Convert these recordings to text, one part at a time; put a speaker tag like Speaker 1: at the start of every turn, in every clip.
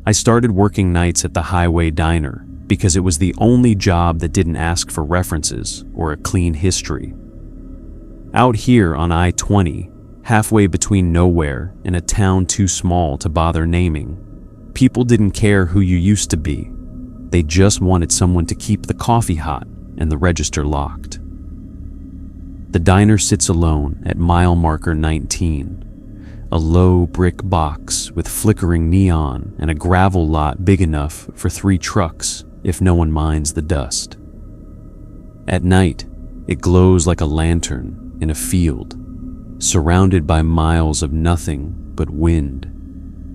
Speaker 1: I started working nights at the Highway Diner because it was the only job that didn't ask for references or a clean history. Out here on I-20, halfway between nowhere and a town too small to bother naming, people didn't care who you used to be. They just wanted someone to keep the coffee hot and the register locked. The diner sits alone at mile marker 19, a low brick box with flickering neon and a gravel lot big enough for 3 trucks if no one minds the dust. At night, it glows like a lantern in a field, surrounded by miles of nothing but wind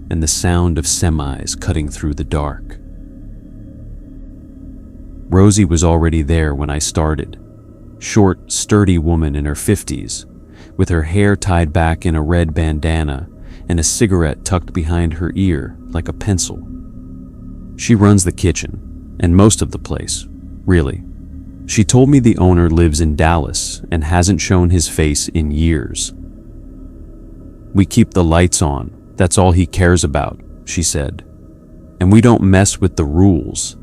Speaker 1: and the sound of semis cutting through the dark. Rosie was already there when I started. Short, sturdy woman in her 50s, with her hair tied back in a red bandana and a cigarette tucked behind her ear like a pencil. She runs the kitchen, and most of the place, really. She told me the owner lives in Dallas and hasn't shown his face in years. "We keep the lights on, that's all he cares about," she said. "And we don't mess with the rules."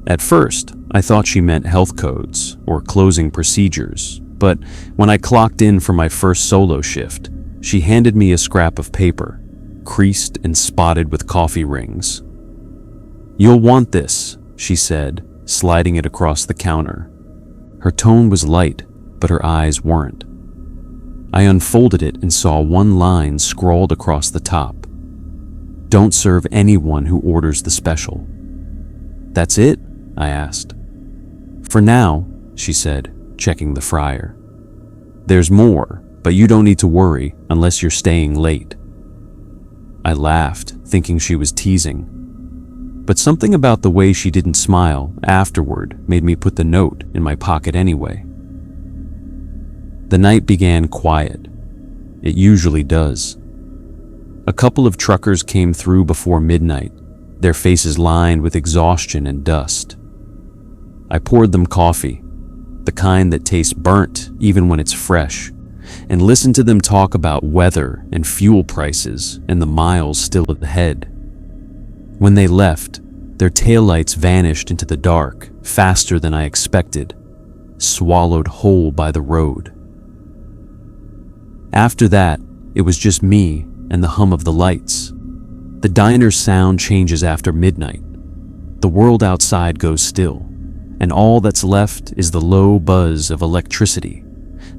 Speaker 1: At first, I thought she meant health codes or closing procedures, but when I clocked in for my first solo shift, she handed me a scrap of paper, creased and spotted with coffee rings. "You'll want this," she said, sliding it across the counter. Her tone was light, but her eyes weren't. I unfolded it and saw one line scrawled across the top. "Don't serve anyone who orders the special." "That's it?" I asked. "For now," she said, checking the fryer. "There's more, but you don't need to worry unless you're staying late." I laughed, thinking she was teasing. But something about the way she didn't smile afterward made me put the note in my pocket anyway. The night began quiet. It usually does. A couple of truckers came through before midnight, their faces lined with exhaustion and dust. I poured them coffee, the kind that tastes burnt even when it's fresh, and listened to them talk about weather and fuel prices and the miles still ahead. When they left, their taillights vanished into the dark faster than I expected, swallowed whole by the road. After that, it was just me and the hum of the lights. The diner's sound changes after midnight. The world outside goes still, and all that's left is the low buzz of electricity,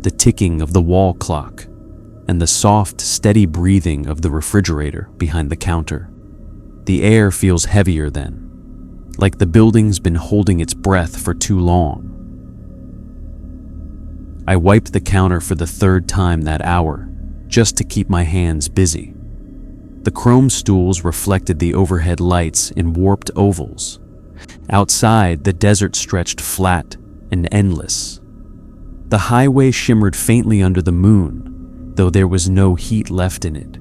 Speaker 1: the ticking of the wall clock, and the soft, steady breathing of the refrigerator behind the counter. The air feels heavier then, like the building's been holding its breath for too long. I wiped the counter for the 3rd time that hour, just to keep my hands busy. The chrome stools reflected the overhead lights in warped ovals. Outside, the desert stretched flat and endless. The highway shimmered faintly under the moon, though there was no heat left in it.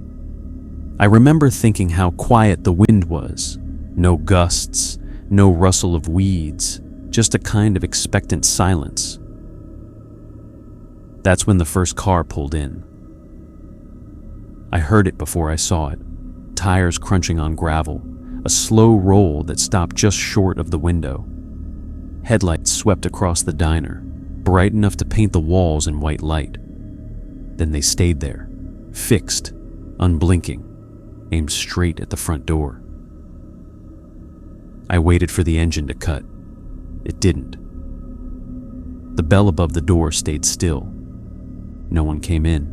Speaker 1: I remember thinking how quiet the wind was. No gusts, no rustle of weeds, just a kind of expectant silence. That's when the first car pulled in. I heard it before I saw it, tires crunching on gravel, a slow roll that stopped just short of the window. Headlights swept across the diner, bright enough to paint the walls in white light. Then they stayed there, fixed, unblinking, aimed straight at the front door. I waited for the engine to cut. It didn't. The bell above the door stayed still. No one came in.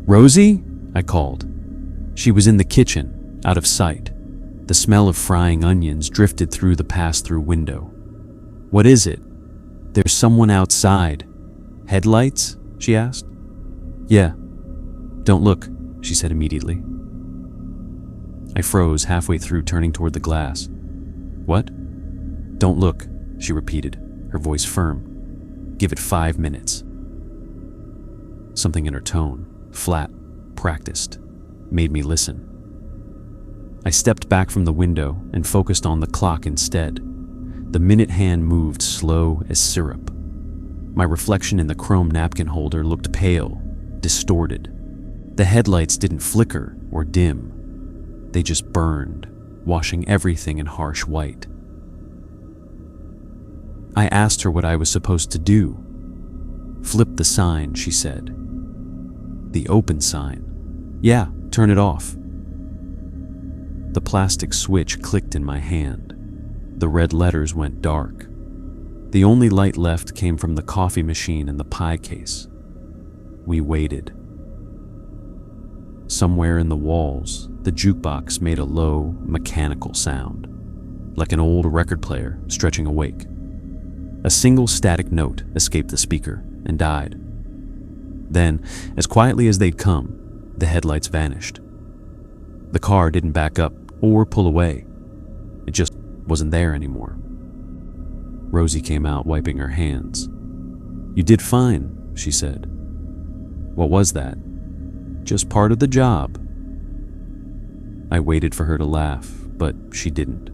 Speaker 1: "Rosie?" I called. She was in the kitchen, out of sight. The smell of frying onions drifted through the pass-through window. "What is it?" "There's someone outside." "Headlights?" she asked. "Yeah." "Don't look," she said immediately. I froze halfway through, turning toward the glass. "What?" "Don't look," she repeated, her voice firm. "Give it 5 minutes." Something in her tone, flat, practiced, made me listen. I stepped back from the window and focused on the clock instead. The minute hand moved slow as syrup. My reflection in the chrome napkin holder looked pale, distorted. The headlights didn't flicker or dim. They just burned, washing everything in harsh white. I asked her what I was supposed to do. "Flip the sign," she said. "The open sign?" "Yeah, turn it off." The plastic switch clicked in my hand. The red letters went dark. The only light left came from the coffee machine and the pie case. We waited. Somewhere in the walls, the jukebox made a low, mechanical sound, like an old record player stretching awake. A single static note escaped the speaker and died. Then, as quietly as they'd come, the headlights vanished. The car didn't back up or pull away. It just wasn't there anymore. Rosie came out, wiping her hands. "You did fine," she said. "What was that?" "Just part of the job." I waited for her to laugh, but she didn't.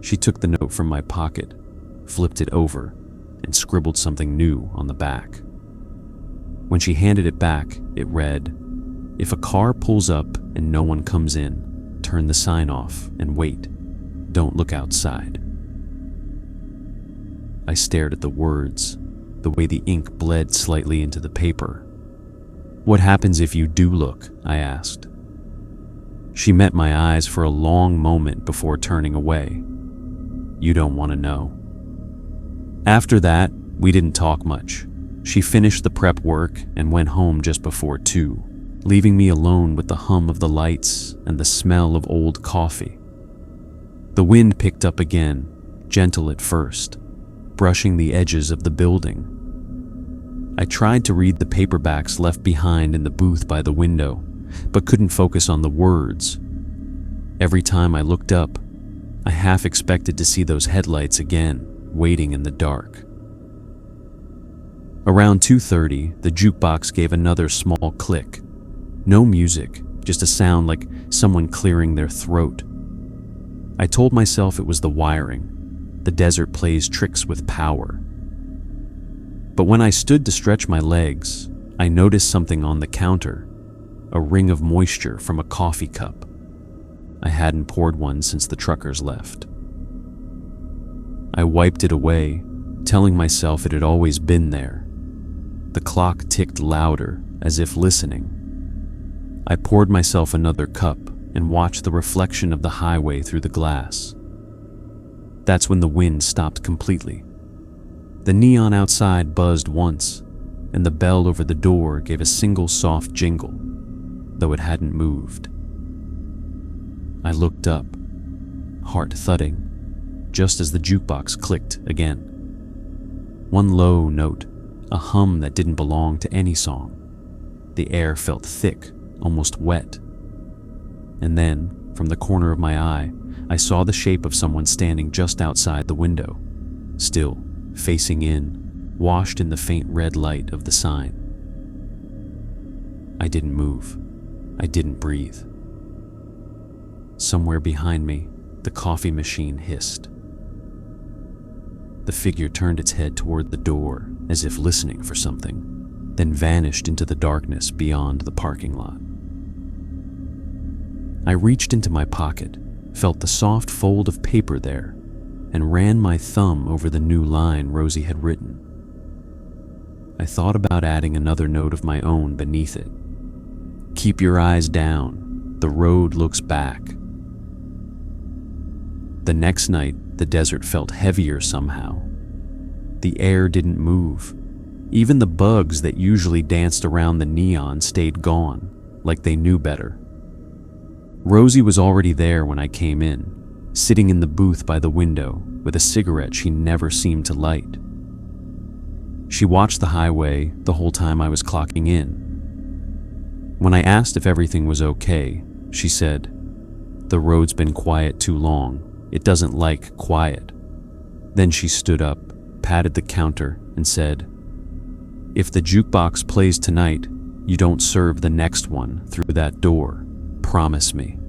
Speaker 1: She took the note from my pocket, flipped it over, and scribbled something new on the back. When she handed it back, it read, "If a car pulls up and no one comes in, turn the sign off and wait. Don't look outside." I stared at the words, the way the ink bled slightly into the paper. "What happens if you do look?" I asked. She met my eyes for a long moment before turning away. "You don't want to know." After that, we didn't talk much. She finished the prep work and went home just before 2, leaving me alone with the hum of the lights and the smell of old coffee. The wind picked up again, gentle at first, brushing the edges of the building. I tried to read the paperbacks left behind in the booth by the window, but couldn't focus on the words. Every time I looked up, I half expected to see those headlights again, waiting in the dark. Around 2:30, the jukebox gave another small click. No music, just a sound like someone clearing their throat. I told myself it was the wiring. The desert plays tricks with power. But when I stood to stretch my legs, I noticed something on the counter, a ring of moisture from a coffee cup. I hadn't poured one since the truckers left. I wiped it away, telling myself it had always been there. The clock ticked louder, as if listening. I poured myself another cup and watched the reflection of the highway through the glass. That's when the wind stopped completely. The neon outside buzzed once, and the bell over the door gave a single soft jingle, though it hadn't moved. I looked up, heart thudding, just as the jukebox clicked again. One low note, a hum that didn't belong to any song. The air felt thick, almost wet. And then, from the corner of my eye, I saw the shape of someone standing just outside the window, still, facing in, washed in the faint red light of the sign. I didn't move. I didn't breathe. Somewhere behind me, the coffee machine hissed. The figure turned its head toward the door, as if listening for something, then vanished into the darkness beyond the parking lot. I reached into my pocket, felt the soft fold of paper there, and ran my thumb over the new line Rosie had written. I thought about adding another note of my own beneath it. "Keep your eyes down. The road looks back." The next night, the desert felt heavier somehow. The air didn't move. Even the bugs that usually danced around the neon stayed gone, like they knew better. Rosie was already there when I came in, sitting in the booth by the window with a cigarette she never seemed to light. She watched the highway the whole time I was clocking in. When I asked if everything was okay, she said, "The road's been quiet too long. It doesn't like quiet." Then she stood up, patted the counter, and said, "If the jukebox plays tonight, you don't serve the next one through that door. Promise me."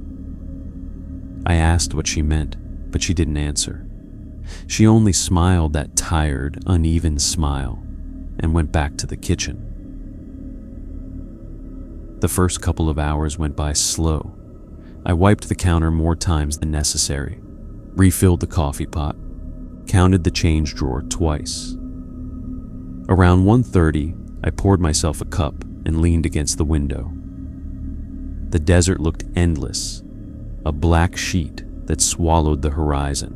Speaker 1: I asked what she meant, but she didn't answer. She only smiled that tired, uneven smile and went back to the kitchen. The first couple of hours went by slow. I wiped the counter more times than necessary, refilled the coffee pot, counted the change drawer twice. Around 1:30, I poured myself a cup and leaned against the window. The desert looked endless, a black sheet that swallowed the horizon.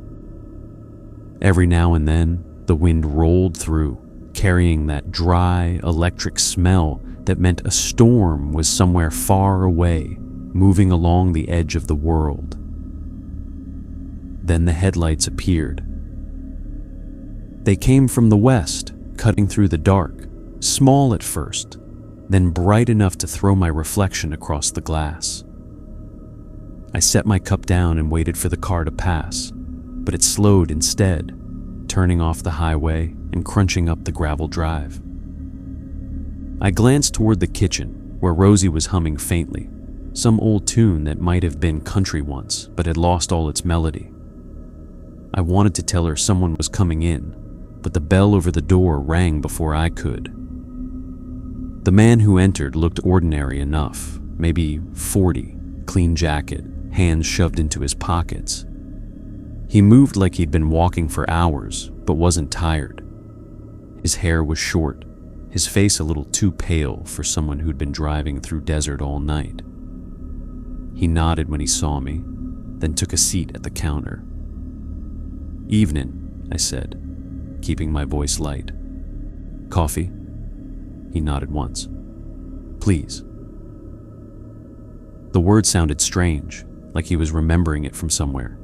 Speaker 1: Every now and then, the wind rolled through, carrying that dry, electric smell that meant a storm was somewhere far away, moving along the edge of the world. Then the headlights appeared. They came from the west, cutting through the dark, small at first, then bright enough to throw my reflection across the glass. I set my cup down and waited for the car to pass, but it slowed instead, turning off the highway and crunching up the gravel drive. I glanced toward the kitchen, where Rosie was humming faintly, some old tune that might have been country once, but had lost all its melody. I wanted to tell her someone was coming in, but the bell over the door rang before I could. The man who entered looked ordinary enough, maybe 40, clean jacket, hands shoved into his pockets. He moved like he'd been walking for hours, but wasn't tired. His hair was short, his face a little too pale for someone who'd been driving through desert all night. He nodded when he saw me, then took a seat at the counter. "Evening," I said, keeping my voice light. "Coffee?" He nodded once. "Please." The word sounded strange, like he was remembering it from somewhere.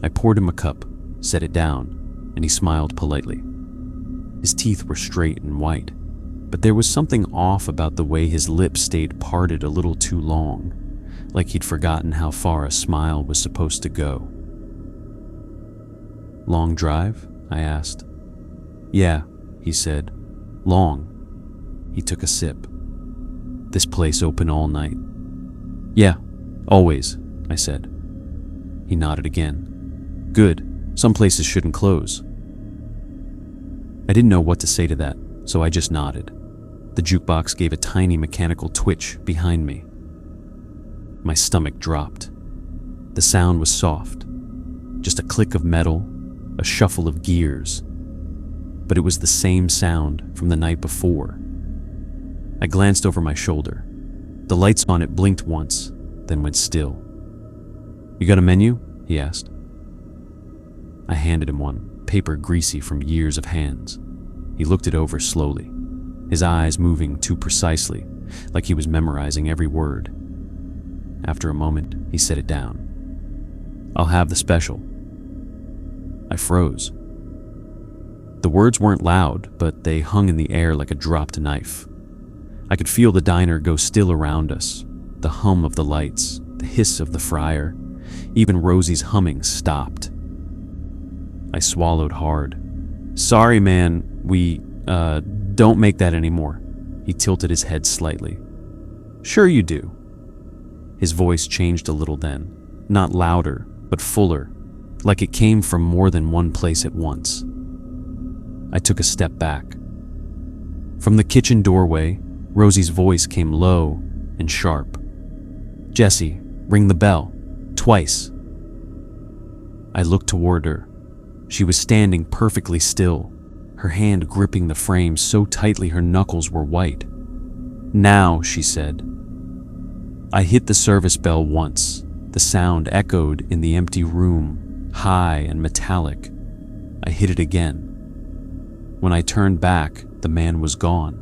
Speaker 1: I poured him a cup, set it down, and he smiled politely. His teeth were straight and white, but there was something off about the way his lips stayed parted a little too long, like he'd forgotten how far a smile was supposed to go. "Long drive?" I asked. "Yeah," he said. "Long." He took a sip. "This place open all night?" "Yeah, always," I said. He nodded again. "Good. Some places shouldn't close." I didn't know what to say to that, so I just nodded. The jukebox gave a tiny mechanical twitch behind me. My stomach dropped. The sound was soft, just a click of metal, a shuffle of gears. But it was the same sound from the night before. I glanced over my shoulder. The lights on it blinked once, then went still. "You got a menu?" he asked. I handed him one, paper greasy from years of hands. He looked it over slowly, his eyes moving too precisely, like he was memorizing every word. After a moment, he set it down. "I'll have the special." I froze. The words weren't loud, but they hung in the air like a dropped knife. I could feel the diner go still around us, the hum of the lights, the hiss of the fryer. Even Rosie's humming stopped. I swallowed hard. "Sorry, man, we, don't make that anymore." He tilted his head slightly. "Sure you do." His voice changed a little then, not louder, but fuller, like it came from more than one place at once. I took a step back. From the kitchen doorway, Rosie's voice came low and sharp. "Jesse, ring the bell. Twice." I looked toward her. She was standing perfectly still, her hand gripping the frame so tightly her knuckles were white. "Now," she said. I hit the service bell once. The sound echoed in the empty room, high and metallic. I hit it again. When I turned back, the man was gone.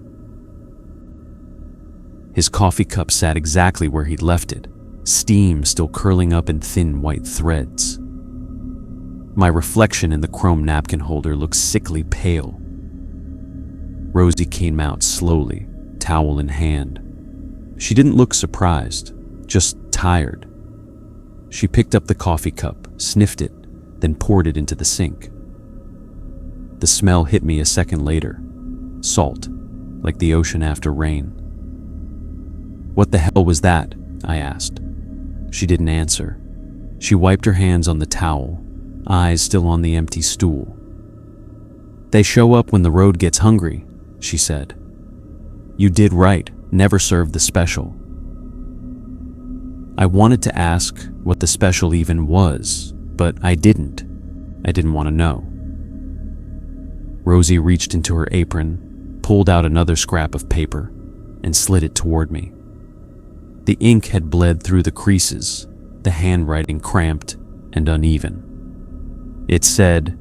Speaker 1: His coffee cup sat exactly where he'd left it, steam still curling up in thin white threads. My reflection in the chrome napkin holder looked sickly pale. Rosie came out slowly, towel in hand. She didn't look surprised, just tired. She picked up the coffee cup, sniffed it, then poured it into the sink. The smell hit me a second later. Salt, like the ocean after rain. "What the hell was that?" I asked. She didn't answer. She wiped her hands on the towel, eyes still on the empty stool. "They show up when the road gets hungry," she said. "You did right, never serve the special." I wanted to ask what the special even was, but I didn't. I didn't want to know. Rosie reached into her apron, pulled out another scrap of paper, and slid it toward me. The ink had bled through the creases, the handwriting cramped and uneven. It said,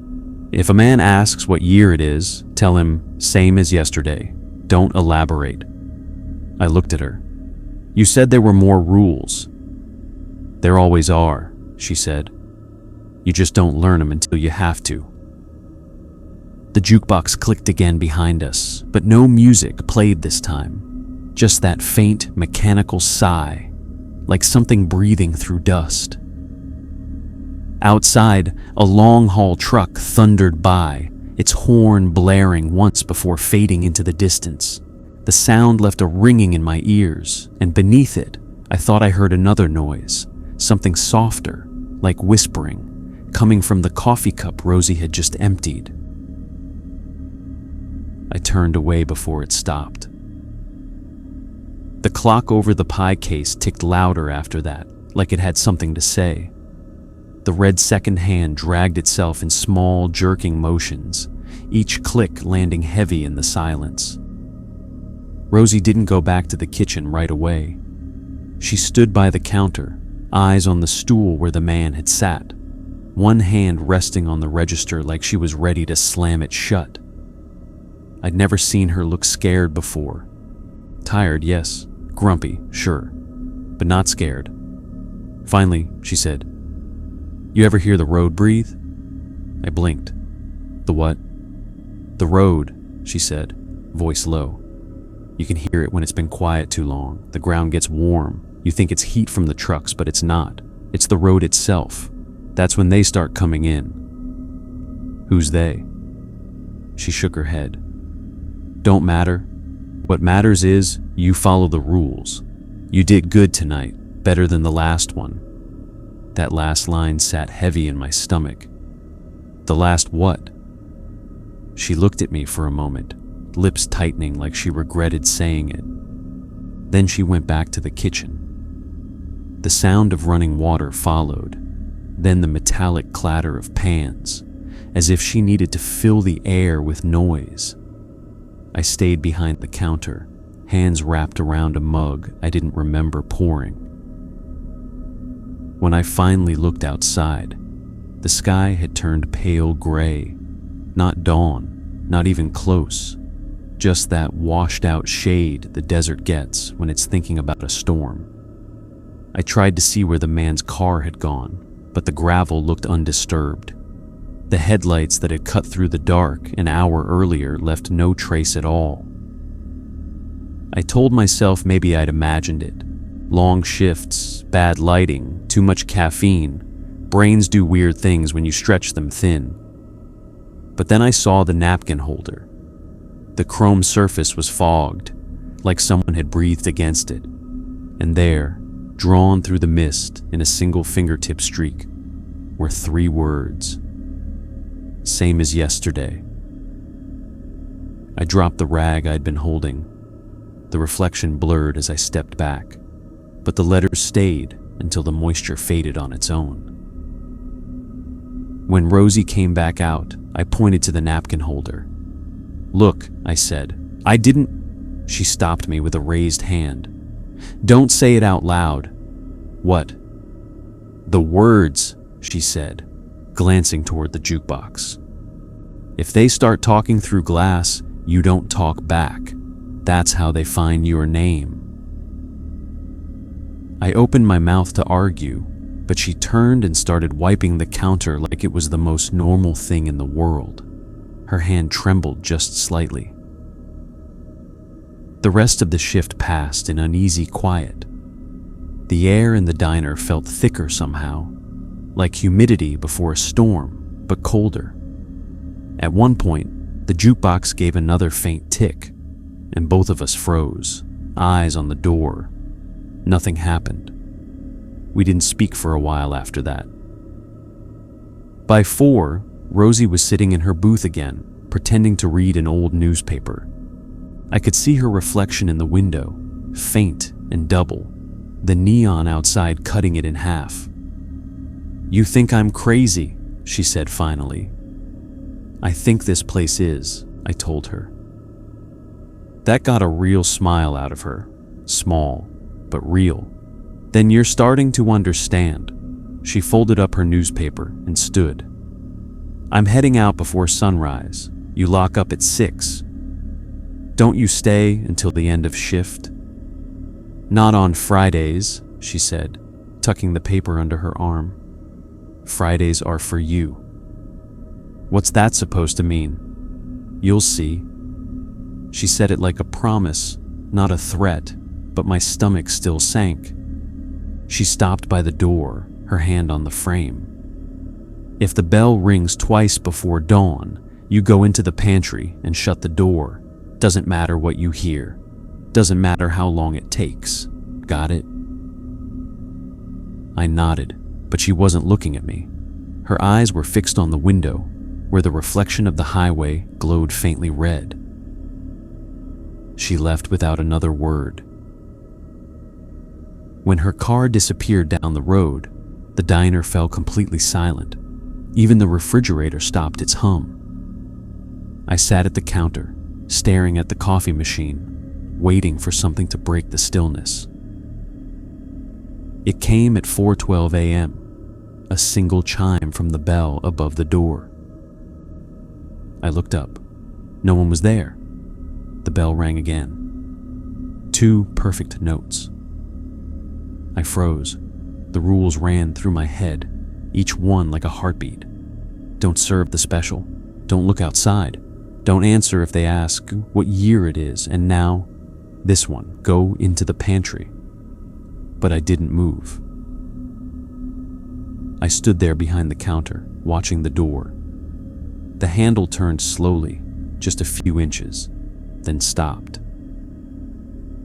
Speaker 1: "If a man asks what year it is, tell him, same as yesterday. Don't elaborate." I looked at her. "You said there were more rules." "There always are," she said. "You just don't learn them until you have to." The jukebox clicked again behind us, but no music played this time. Just that faint, mechanical sigh, like something breathing through dust. Outside, a long-haul truck thundered by, its horn blaring once before fading into the distance. The sound left a ringing in my ears, and beneath it, I thought I heard another noise, something softer, like whispering, coming from the coffee cup Rosie had just emptied. I turned away before it stopped. The clock over the pie case ticked louder after that, like it had something to say. The red second hand dragged itself in small, jerking motions, each click landing heavy in the silence. Rosie didn't go back to the kitchen right away. She stood by the counter, eyes on the stool where the man had sat, one hand resting on the register like she was ready to slam it shut. I'd never seen her look scared before. Tired, yes. Grumpy, sure. But not scared. Finally, she said, "You ever hear the road breathe?" I blinked. "The what?" "The road," she said, voice low. "You can hear it when it's been quiet too long. The ground gets warm. You think it's heat from the trucks, but it's not. It's the road itself. That's when they start coming in." "Who's they?" She shook her head. "Don't matter. What matters is you follow the rules. You did good tonight, better than the last one." That last line sat heavy in my stomach. "The last what?" She looked at me for a moment, lips tightening like she regretted saying it. Then she went back to the kitchen. The sound of running water followed, then the metallic clatter of pans, as if she needed to fill the air with noise. I stayed behind the counter, hands wrapped around a mug I didn't remember pouring. When I finally looked outside, the sky had turned pale gray. Not dawn, not even close, just that washed-out shade the desert gets when it's thinking about a storm. I tried to see where the man's car had gone, but the gravel looked undisturbed. The headlights that had cut through the dark an hour earlier left no trace at all. I told myself maybe I'd imagined it. Long shifts, bad lighting, too much caffeine. Brains do weird things when you stretch them thin. But then I saw the napkin holder. The chrome surface was fogged, like someone had breathed against it. And there, drawn through the mist in a single fingertip streak, were 3 words. Same as yesterday. I dropped the rag I'd been holding. The reflection blurred as I stepped back, but the letters stayed until the moisture faded on its own. When Rosie came back out, I pointed to the napkin holder. "Look," I said. "I didn't—" She stopped me with a raised hand. "Don't say it out loud." "What?" "The words," she said, glancing toward the jukebox. "If they start talking through glass, you don't talk back. That's how they find your name." I opened my mouth to argue, but she turned and started wiping the counter like it was the most normal thing in the world. Her hand trembled just slightly. The rest of the shift passed in uneasy quiet. The air in the diner felt thicker somehow, like humidity before a storm, but colder. At one point, the jukebox gave another faint tick, and both of us froze, eyes on the door. Nothing happened. We didn't speak for a while after that. By 4, Rosie was sitting in her booth again, pretending to read an old newspaper. I could see her reflection in the window, faint and double, the neon outside cutting it in half. "You think I'm crazy," she said finally. "I think this place is," I told her. That got a real smile out of her, small, but real. "Then you're starting to understand." She folded up her newspaper and stood. "I'm heading out before sunrise. You lock up at 6. Don't you stay until the end of shift?" "Not on Fridays," she said, tucking the paper under her arm. "Fridays are for you." "What's that supposed to mean?" "You'll see." She said it like a promise, not a threat, but my stomach still sank. She stopped by the door, her hand on the frame. "If the bell rings twice before dawn, you go into the pantry and shut the door. Doesn't matter what you hear. Doesn't matter how long it takes. Got it?" I nodded, but she wasn't looking at me. Her eyes were fixed on the window, where the reflection of the highway glowed faintly red. She left without another word. When her car disappeared down the road, the diner fell completely silent. Even the refrigerator stopped its hum. I sat at the counter, staring at the coffee machine, waiting for something to break the stillness. It came at 4:12 a.m., a single chime from the bell above the door. I looked up. No one was there. The bell rang again. 2 perfect notes. I froze. The rules ran through my head, each one like a heartbeat. Don't serve the special. Don't look outside. Don't answer if they ask what year it is. And now, this one, go into the pantry. But I didn't move. I stood there behind the counter, watching the door. The handle turned slowly, just a few inches, then stopped.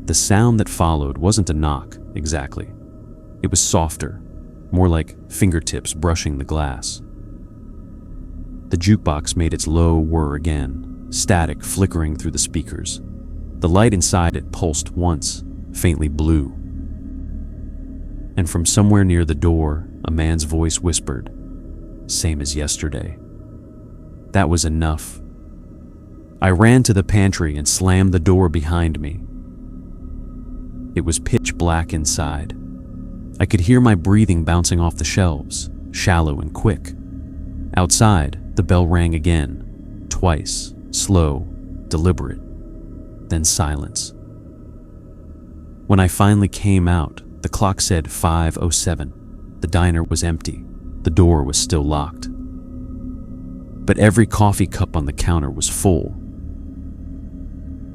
Speaker 1: The sound that followed wasn't a knock, exactly. It was softer, more like fingertips brushing the glass. The jukebox made its low whir again, static flickering through the speakers. The light inside it pulsed once, faintly blue. And from somewhere near the door, a man's voice whispered, "Same as yesterday." That was enough. I ran to the pantry and slammed the door behind me. It was pitch black inside. I could hear my breathing bouncing off the shelves, shallow and quick. Outside, the bell rang again, twice, slow, deliberate, then silence. When I finally came out, the clock said 5:07. The diner was empty. The door was still locked. But every coffee cup on the counter was full.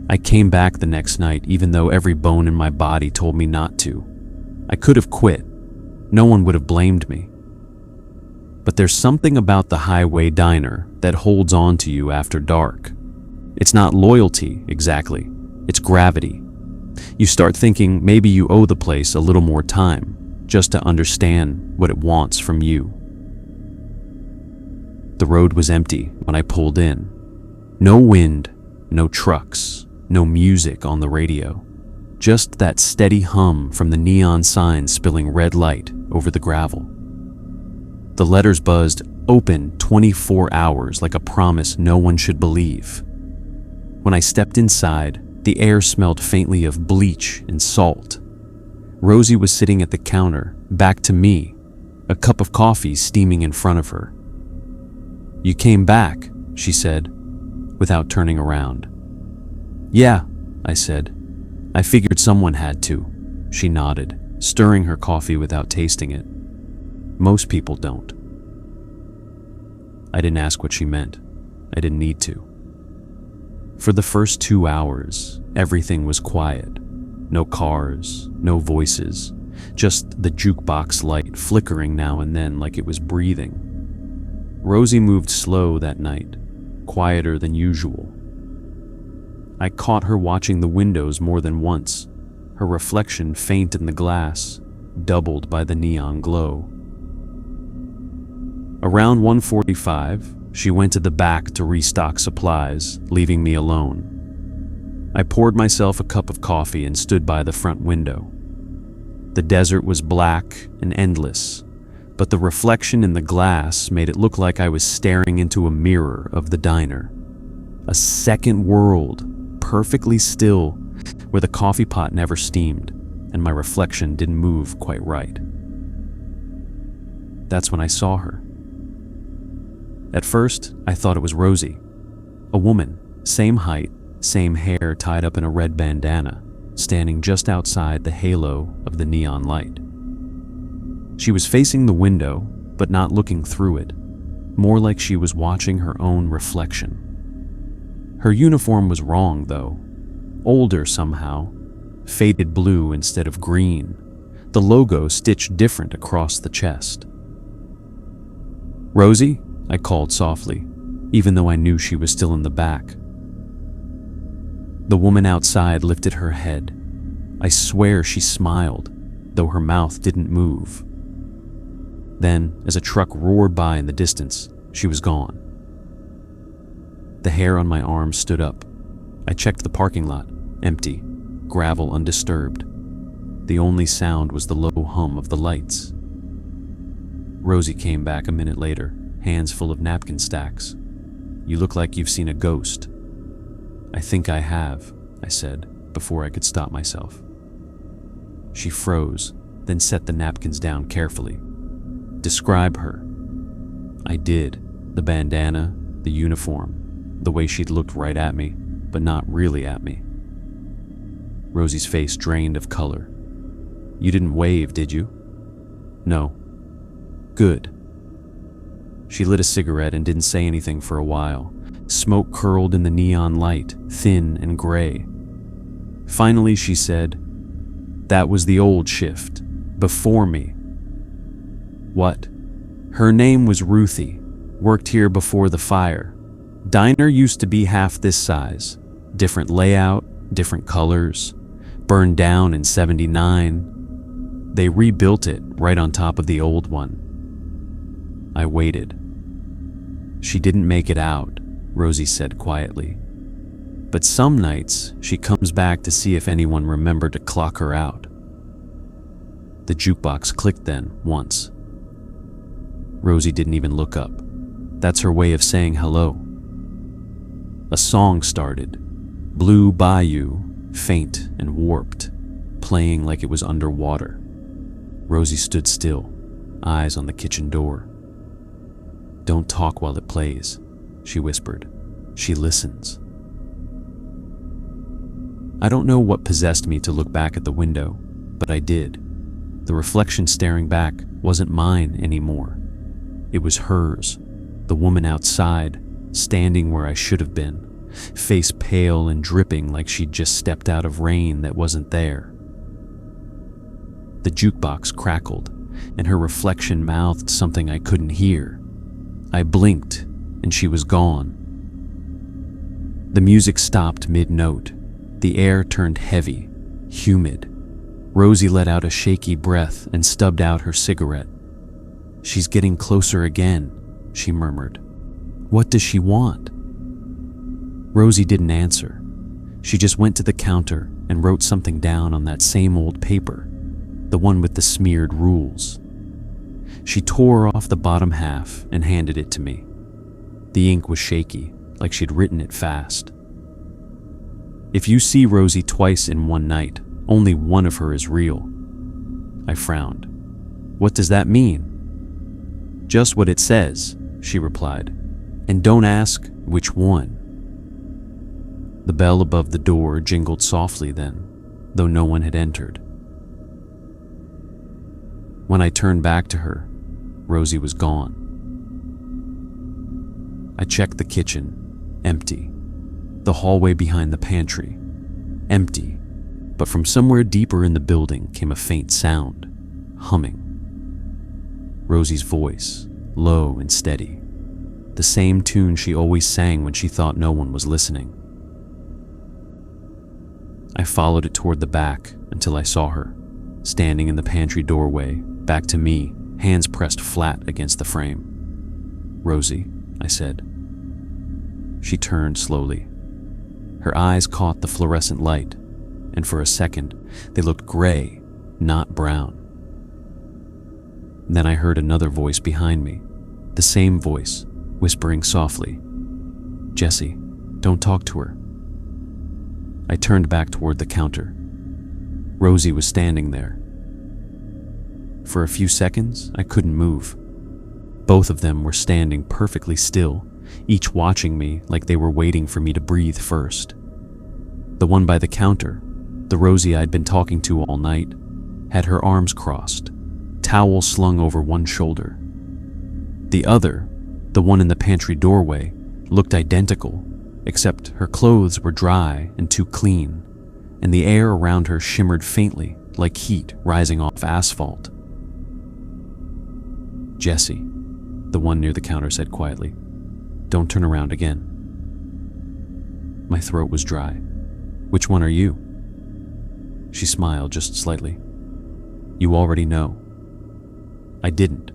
Speaker 1: I came back the next night even though every bone in my body told me not to. I could have quit. No one would have blamed me. But there's something about the highway diner that holds on to you after dark. It's not loyalty, exactly. It's gravity. You start thinking maybe you owe the place a little more time, just to understand what it wants from you. The road was empty when I pulled in. No wind, no trucks, no music on the radio. Just that steady hum from the neon signs spilling red light over the gravel. The letters buzzed, "Open 24 hours," like a promise no one should believe. When I stepped inside, the air smelled faintly of bleach and salt. Rosie was sitting at the counter, back to me, a cup of coffee steaming in front of her. "You came back," she said, without turning around. "Yeah," I said. "I figured someone had to." She nodded, stirring her coffee without tasting it. "Most people don't." I didn't ask what she meant. I didn't need to. For the first 2 hours, everything was quiet. No cars, no voices, just the jukebox light flickering now and then like it was breathing. Rosie moved slow that night, quieter than usual. I caught her watching the windows more than once, her reflection faint in the glass, doubled by the neon glow. Around 1:45, she went to the back to restock supplies, leaving me alone. I poured myself a cup of coffee and stood by the front window. The desert was black and endless, but the reflection in the glass made it look like I was staring into a mirror of the diner. A second world, perfectly still, where the coffee pot never steamed and my reflection didn't move quite right. That's when I saw her. At first, I thought it was Rosie, a woman, same height, same hair tied up in a red bandana, standing just outside the halo of the neon light. She was facing the window, but not looking through it, more like she was watching her own reflection. Her uniform was wrong, though. Older somehow, faded blue instead of green, the logo stitched different across the chest. "Rosie?" I called softly, even though I knew she was still in the back. The woman outside lifted her head. I swear she smiled, though her mouth didn't move. Then, as a truck roared by in the distance, she was gone. The hair on my arm stood up. I checked the parking lot, empty, gravel undisturbed. The only sound was the low hum of the lights. Rosie came back a minute later, hands full of napkin stacks. "You look like you've seen a ghost." "I think I have," I said, before I could stop myself. She froze, then set the napkins down carefully. "Describe her." I did. The bandana, the uniform, the way she'd looked right at me, but not really at me. Rosie's face drained of color. "You didn't wave, did you?" "No." "Good." She lit a cigarette and didn't say anything for a while. Smoke curled in the neon light, thin and gray. Finally, she said, "That was the old shift, before me." "What?" "Her name was Ruthie, worked here before the fire. Diner used to be half this size, different layout, different colors, burned down in '79. They rebuilt it right on top of the old one." I waited. "She didn't make it out," Rosie said quietly. "But some nights, she comes back to see if anyone remembered to clock her out." The jukebox clicked then, once. Rosie didn't even look up. That's her way of saying hello. A song started. Blue Bayou, faint and warped, playing like it was underwater. Rosie stood still, eyes on the kitchen door. "Don't talk while it plays," she whispered. "She listens." I don't know what possessed me to look back at the window, but I did. The reflection staring back wasn't mine anymore. It was hers, the woman outside, standing where I should have been, face pale and dripping like she'd just stepped out of rain that wasn't there. The jukebox crackled, and her reflection mouthed something I couldn't hear. I blinked, and she was gone. The music stopped mid-note. The air turned heavy, humid. Rosie let out a shaky breath and stubbed out her cigarette. "She's getting closer again," she murmured. "What does she want?" Rosie didn't answer. She just went to the counter and wrote something down on that same old paper, the one with the smeared rules. She tore off the bottom half and handed it to me. The ink was shaky, like she'd written it fast. "If you see Rosie twice in one night, only one of her is real." I frowned. "What does that mean?" "Just what it says," she replied. "And don't ask which one." The bell above the door jingled softly then, though no one had entered. When I turned back to her, Rosie was gone. I checked the kitchen, empty. The hallway behind the pantry, empty. But from somewhere deeper in the building came a faint sound, humming. Rosie's voice, low and steady. The same tune she always sang when she thought no one was listening. I followed it toward the back until I saw her, standing in the pantry doorway, back to me, hands pressed flat against the frame. "Rosie," I said. She turned slowly. Her eyes caught the fluorescent light, and for a second, they looked gray, not brown. Then I heard another voice behind me, the same voice, whispering softly, "Jesse, don't talk to her." I turned back toward the counter. Rosie was standing there. For a few seconds, I couldn't move. Both of them were standing perfectly still, each watching me like they were waiting for me to breathe first. The one by the counter, the Rosie I'd been talking to all night, had her arms crossed, towel slung over one shoulder. The other, the one in the pantry doorway, looked identical, except her clothes were dry and too clean, and the air around her shimmered faintly like heat rising off asphalt. "Jesse," the one near the counter said quietly, "don't turn around again." My throat was dry. "Which one are you?" She smiled just slightly. "You already know." I didn't.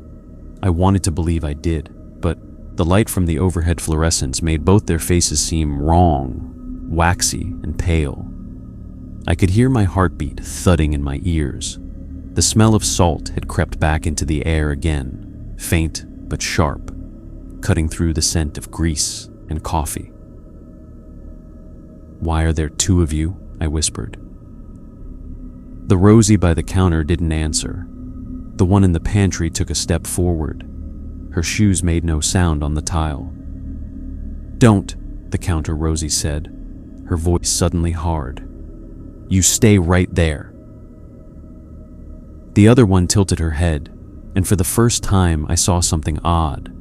Speaker 1: I wanted to believe I did, but the light from the overhead fluorescents made both their faces seem wrong, waxy and pale. I could hear my heartbeat thudding in my ears. The smell of salt had crept back into the air again, faint but sharp, cutting through the scent of grease and coffee. "Why are there two of you?" I whispered. The Rosie by the counter didn't answer. The one in the pantry took a step forward. Her shoes made no sound on the tile. "Don't," the counter Rosie said, her voice suddenly hard. "You stay right there." The other one tilted her head, and for the first time I saw something odd.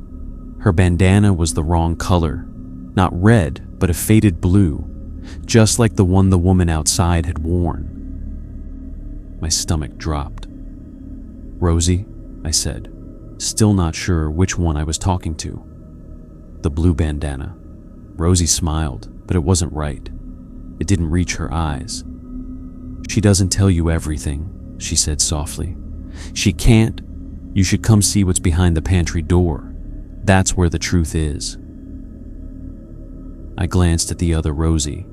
Speaker 1: Her bandana was the wrong color, not red, but a faded blue, just like the one the woman outside had worn. My stomach dropped. "Rosie," I said, still not sure which one I was talking to. "The blue bandana." Rosie smiled, but it wasn't right. It didn't reach her eyes. "She doesn't tell you everything," she said softly. "She can't. You should come see what's behind the pantry door. That's where the truth is." I glanced at the other Rosie.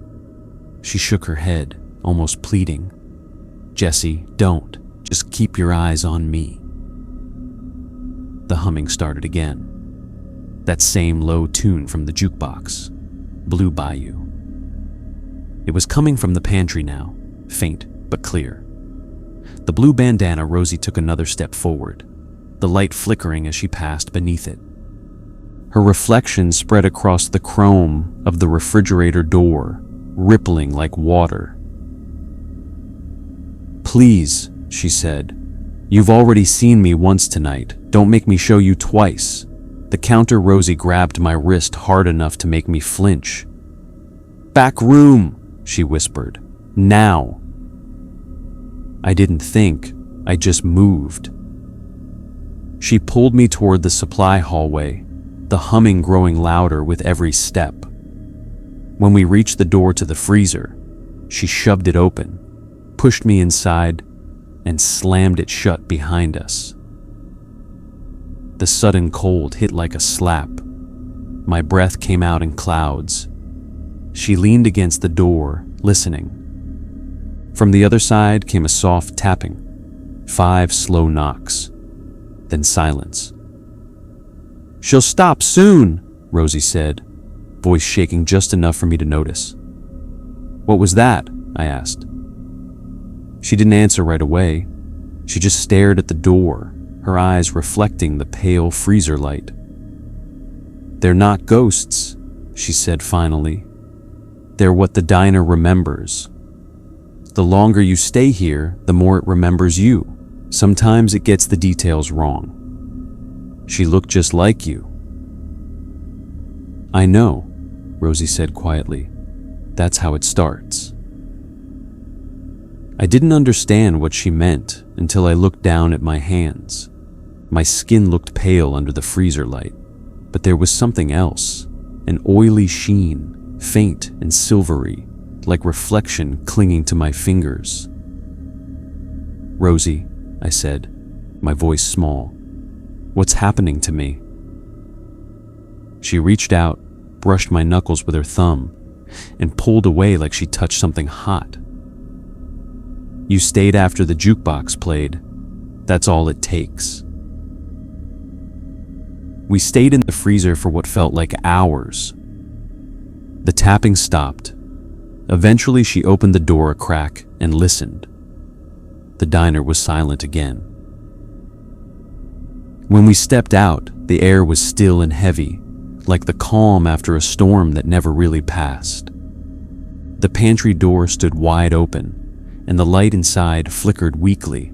Speaker 1: She shook her head, almost pleading. "Jesse, don't. Just keep your eyes on me." The humming started again. That same low tune from the jukebox, Blue Bayou. It was coming from the pantry now, faint but clear. The blue bandana Rosie took another step forward, the light flickering as she passed beneath it. Her reflection spread across the chrome of the refrigerator door, rippling like water. "Please," she said. "You've already seen me once tonight. Don't make me show you twice." The counter Rosie grabbed my wrist hard enough to make me flinch. "Back room," she whispered. "Now." I didn't think, I just moved. She pulled me toward the supply hallway, the humming growing louder with every step. When we reached the door to the freezer, she shoved it open, pushed me inside, and slammed it shut behind us. The sudden cold hit like a slap. My breath came out in clouds. She leaned against the door, listening. From the other side came a soft tapping, 5 slow knocks, then silence. "She'll stop soon," Rosie said, voice shaking just enough for me to notice. "What was that?" I asked. She didn't answer right away. She just stared at the door, her eyes reflecting the pale freezer light. "They're not ghosts," she said finally. "They're what the diner remembers. The longer you stay here, the more it remembers you. Sometimes it gets the details wrong. She looked just like you." "I know," Rosie said quietly. "That's how it starts." I didn't understand what she meant until I looked down at my hands. My skin looked pale under the freezer light, but there was something else, an oily sheen, faint and silvery, like reflection clinging to my fingers. "Rosie," I said, my voice small, "what's happening to me?" She reached out, brushed my knuckles with her thumb, and pulled away like she touched something hot. You stayed after the jukebox played. That's all it takes. We stayed in the freezer for what felt like hours. The tapping stopped. Eventually, she opened the door a crack and listened. The diner was silent again. When we stepped out, the air was still and heavy, like the calm after a storm that never really passed. The pantry door stood wide open, and the light inside flickered weakly.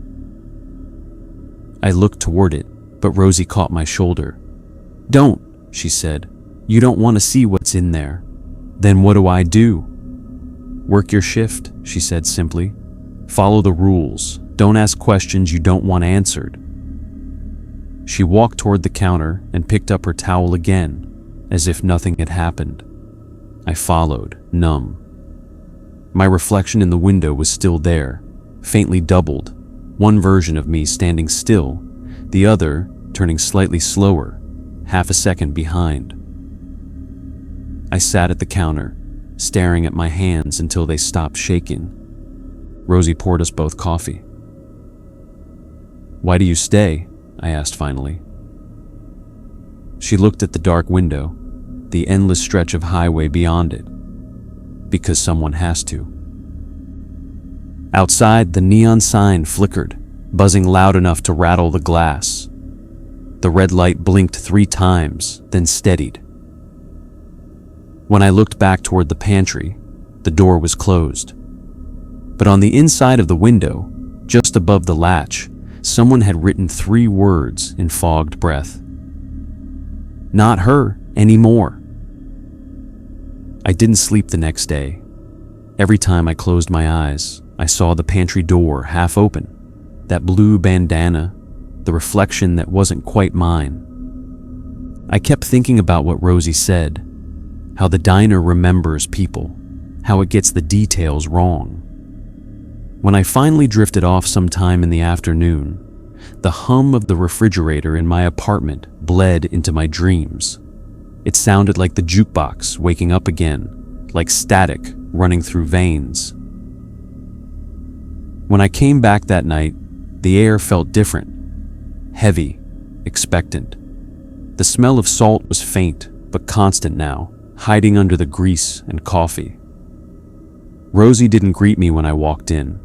Speaker 1: I looked toward it, but Rosie caught my shoulder. "Don't," she said. "You don't want to see what's in there." "Then what do I do?" "Work your shift," she said simply. "Follow the rules. Don't ask questions you don't want answered." She walked toward the counter and picked up her towel again, as if nothing had happened. I followed, numb. My reflection in the window was still there, faintly doubled, one version of me standing still, the other turning slightly slower, half a second behind. I sat at the counter, staring at my hands until they stopped shaking. Rosie poured us both coffee. "Why do you stay?" I asked finally. She looked at the dark window, the endless stretch of highway beyond it. "Because someone has to." Outside, the neon sign flickered, buzzing loud enough to rattle the glass. The red light blinked 3 times, then steadied. When I looked back toward the pantry, the door was closed. But on the inside of the window, just above the latch, someone had written 3 words in fogged breath. "Not her anymore." I didn't sleep the next day. Every time I closed my eyes, I saw the pantry door half open, that blue bandana, the reflection that wasn't quite mine. I kept thinking about what Rosie said, how the diner remembers people, how it gets the details wrong. When I finally drifted off sometime in the afternoon, the hum of the refrigerator in my apartment bled into my dreams. It sounded like the jukebox waking up again, like static running through veins. When I came back that night, the air felt different, heavy, expectant. The smell of salt was faint but constant now, hiding under the grease and coffee. Rosie didn't greet me when I walked in.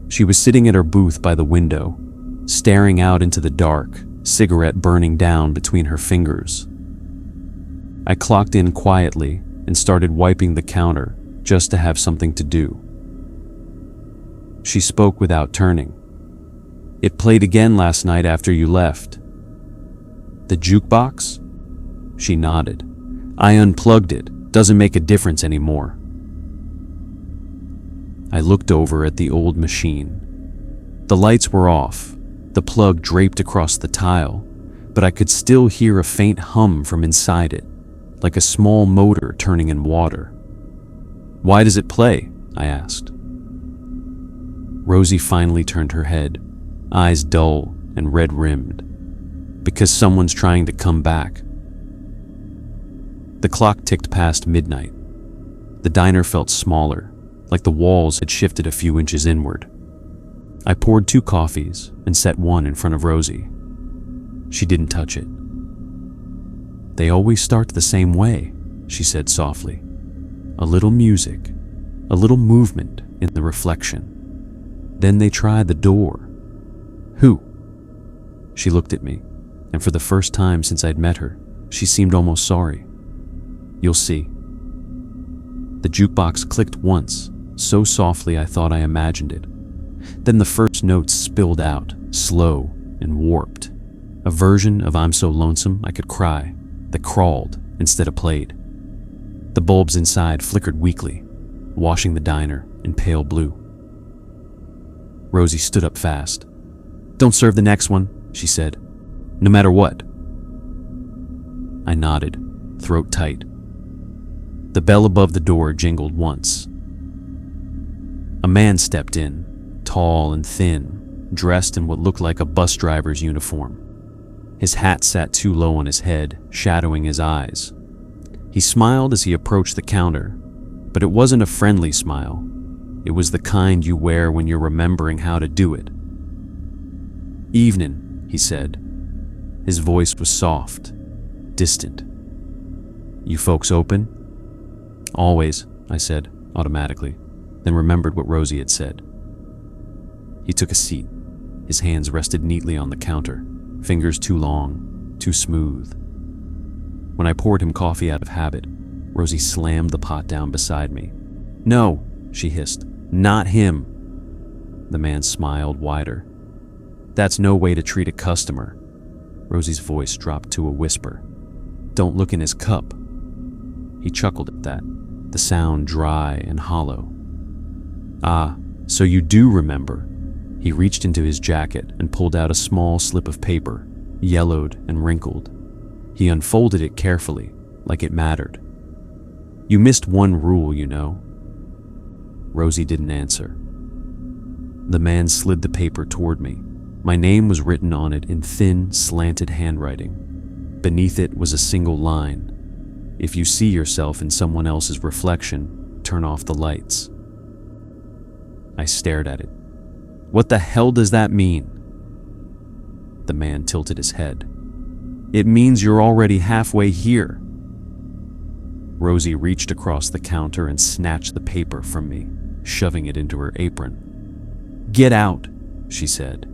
Speaker 1: She was sitting at her booth by the window, staring out into the dark, cigarette burning down between her fingers. I clocked in quietly and started wiping the counter just to have something to do. She spoke without turning. "It played again last night after you left." "The jukebox?" She nodded. "I unplugged it. Doesn't make a difference anymore." I looked over at the old machine. The lights were off, the plug draped across the tile, but I could still hear a faint hum from inside it, like a small motor turning in water. "Why does it play?" I asked. Rosie finally turned her head, eyes dull and red-rimmed. "Because someone's trying to come back." The clock ticked past midnight. The diner felt smaller, like the walls had shifted a few inches inward. I poured 2 coffees and set one in front of Rosie. She didn't touch it. "They always start the same way," she said softly. "A little music, a little movement in the reflection. Then they try the door." "Who?" She looked at me, and for the first time since I'd met her, she seemed almost sorry. "You'll see." The jukebox clicked once, so softly I thought I imagined it. Then the first notes spilled out, slow and warped. A version of "I'm So Lonesome I Could Cry" that crawled instead of played. The bulbs inside flickered weakly, washing the diner in pale blue. Rosie stood up fast. "Don't serve the next one," she said. "No matter what." I nodded, throat tight. The bell above the door jingled once. A man stepped in, tall and thin, dressed in what looked like a bus driver's uniform. His hat sat too low on his head, shadowing his eyes. He smiled as he approached the counter, but it wasn't a friendly smile. It was the kind you wear when you're remembering how to do it. "Evening," he said. His voice was soft, distant. "You folks open?" "Always," I said, automatically, then remembered what Rosie had said. He took a seat. His hands rested neatly on the counter, fingers too long, too smooth. When I poured him coffee out of habit, Rosie slammed the pot down beside me. "No," she hissed, "not him." The man smiled wider. "That's no way to treat a customer." Rosie's voice dropped to a whisper. "Don't look in his cup." He chuckled at that, the sound dry and hollow. "Ah, so you do remember." He reached into his jacket and pulled out a small slip of paper, yellowed and wrinkled. He unfolded it carefully, like it mattered. "You missed one rule, you know." Rosie didn't answer. The man slid the paper toward me. My name was written on it in thin, slanted handwriting. Beneath it was a single line: "If you see yourself in someone else's reflection, turn off the lights." I stared at it. "What the hell does that mean?" The man tilted his head. "It means you're already halfway here." Rosie reached across the counter and snatched the paper from me, shoving it into her apron. "Get out," she said.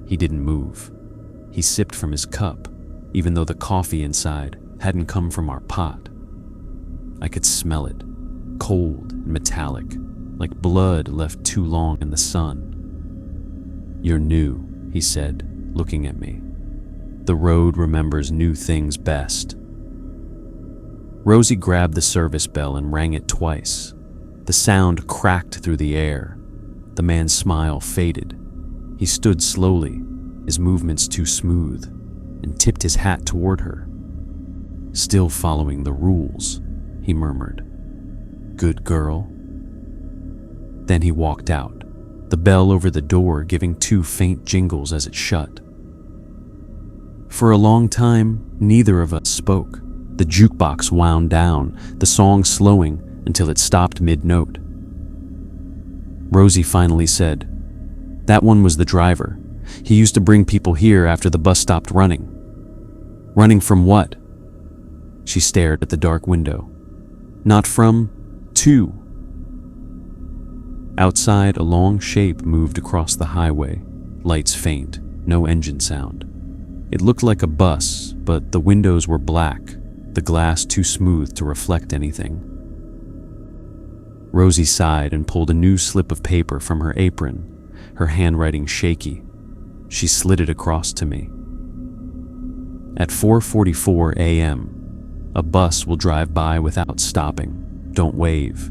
Speaker 1: He didn't move. He sipped from his cup, even though the coffee inside hadn't come from our pot. I could smell it, cold and metallic, like blood left too long in the sun. "You're new," he said, looking at me. "The road remembers new things best." Rosie grabbed the service bell and rang it twice. The sound cracked through the air. The man's smile faded. He stood slowly, his movements too smooth, and tipped his hat toward her. "Still following the rules," he murmured. "Good girl." Then he walked out, the bell over the door giving two faint jingles as it shut. For a long time, neither of us spoke. The jukebox wound down, the song slowing until it stopped mid-note. Rosie finally said, "That one was the driver. He used to bring people here after the bus stopped running." "Running from what?" She stared at the dark window. "Not from, to." Outside, a long shape moved across the highway, lights faint, no engine sound. It looked like a bus, but the windows were black, the glass too smooth to reflect anything. Rosie sighed and pulled a new slip of paper from her apron, her handwriting shaky. She slid it across to me. "At 4:44 a.m., a bus will drive by without stopping. Don't wave."